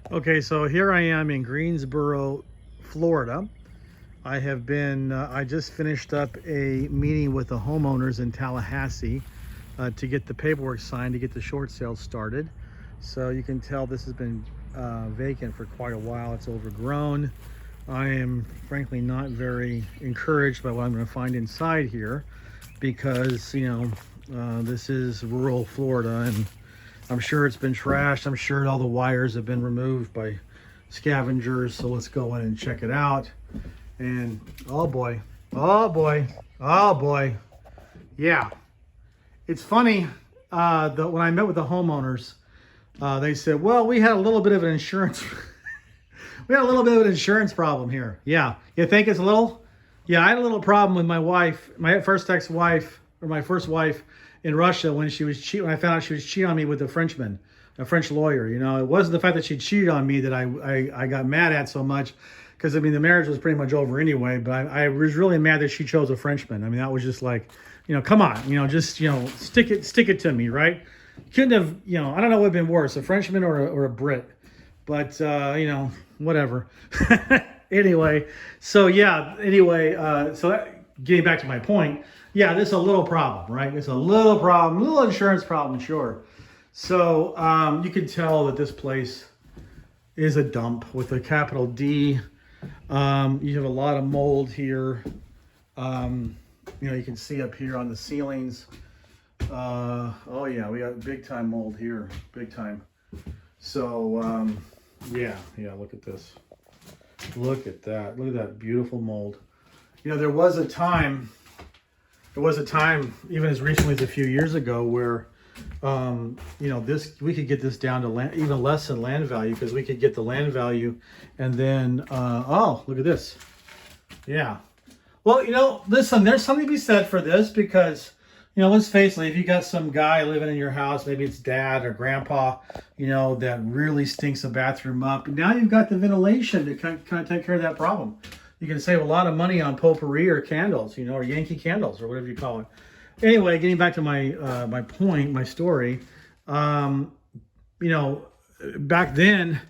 Okay, so here I am in Greensboro, Florida. I just finished up a meeting with the homeowners in Tallahassee to get the paperwork signed to get the short sale started. So you can tell this has been vacant for quite a while. It's overgrown. I am frankly not very encouraged by what I'm going to find inside here because, this is rural Florida and I'm sure it's been trashed. I'm sure all the wires have been removed by scavengers. So let's go in and check it out. And oh boy, oh boy, oh boy. Yeah. It's funny, when I met with the homeowners, they said, well, we had a little bit of an insurance. We had a little bit of an insurance problem here. Yeah. You think it's a little? Yeah, I had a little problem with my wife, my first ex-wife, or my first wife in Russia when when I found out she was cheating on me with a Frenchman, a French lawyer. It wasn't the fact that she cheated on me that I got mad at so much, because the marriage was pretty much over anyway. But I was really mad that she chose a Frenchman. That was just like, come on, stick it to me, right? Couldn't have, I don't know what would have been worse, a Frenchman or a Brit. But whatever. Anyway, so yeah, getting back to my point, yeah, this is a little problem, right? It's a little problem, a little insurance problem, sure. So you can tell that this place is a dump with a capital D. You have a lot of mold here. You can see up here on the ceilings. Oh yeah, we got big time mold here, big time. So yeah, look at this. Look at that. Look at that beautiful mold. There was a time, even as recently as a few years ago, where we could get this down to even less than land value, because we could get the land value and then oh, look at this. Yeah. Well, listen, there's something to be said for this, because let's face it, if you got some guy living in your house, maybe it's dad or grandpa, that really stinks the bathroom up. Now you've got the ventilation to kind of take care of that problem. You can save a lot of money on potpourri or candles, or Yankee candles or whatever you call it. Anyway, getting back to my point, my story. Back then,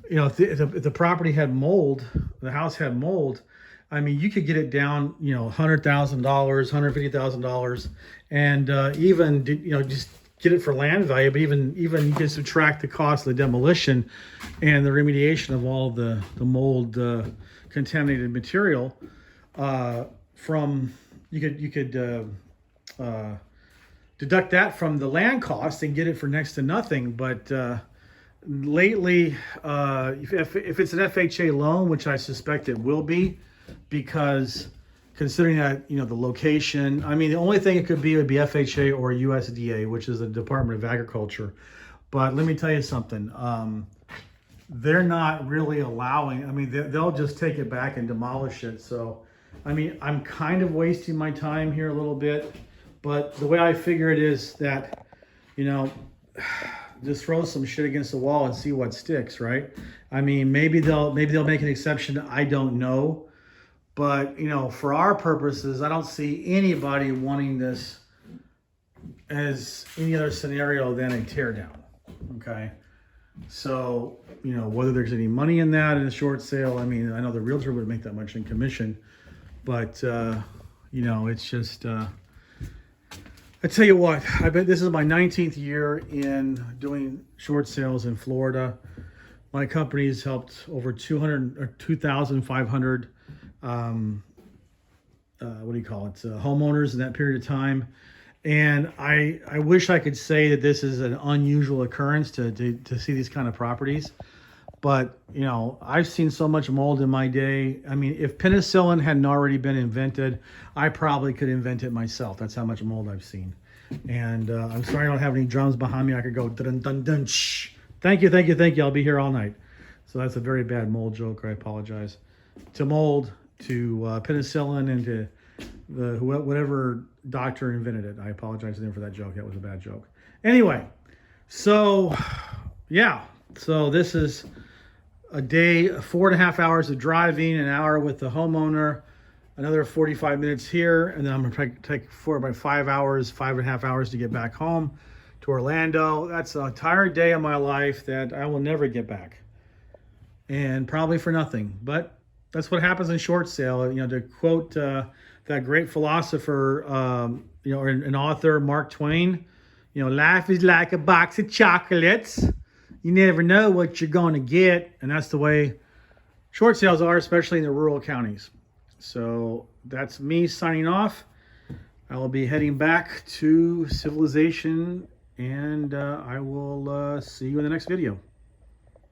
if the property had mold, the house had mold. You could get it down, $100,000, $150,000, and even just get it for land value. But even you can subtract the cost of the demolition and the remediation of all the mold contaminated material from. You could deduct that from the land cost and get it for next to nothing. But lately, if it's an FHA loan, which I suspect it will be, because considering that the location, the only thing it could be would be FHA or USDA, which is the Department of Agriculture. But let me tell you something, they're not really allowing, they'll just take it back and demolish it. So I'm kind of wasting my time here a little bit, but the way I figure it is that just throw some shit against the wall and see what sticks, right? Maybe they'll make an exception, I don't know. But, for our purposes, I don't see anybody wanting this as any other scenario than a teardown, okay? So, whether there's any money in that in a short sale, I know the realtor wouldn't make that much in commission, but, it's just, I tell you what, I bet this is my 19th year in doing short sales in Florida. My company's helped over 2,500 homeowners in that period of time. And I wish I could say that this is an unusual occurrence to see these kind of properties. But, I've seen so much mold in my day. If penicillin hadn't already been invented, I probably could invent it myself. That's how much mold I've seen. And I'm sorry I don't have any drums behind me. I could go dun dun dun shh. Thank you. I'll be here all night. So that's a very bad mold joke. I apologize. To mold, to penicillin, and to whatever doctor invented it. I apologize to them for that joke. That was a bad joke. Anyway, so yeah. So this is a day, 4.5 hours of driving, an hour with the homeowner, another 45 minutes here, and then I'm going to take 5.5 hours to get back home to Orlando. That's an entire day of my life that I will never get back. and probably for nothing. But that's what happens in short sale. You know, to quote that great philosopher, you know, or an author, Mark Twain, you know, life is like a box of chocolates. You never know what you're going to get. And that's the way short sales are, especially in the rural counties. So that's me signing off. I will be heading back to civilization, and I will see you in the next video.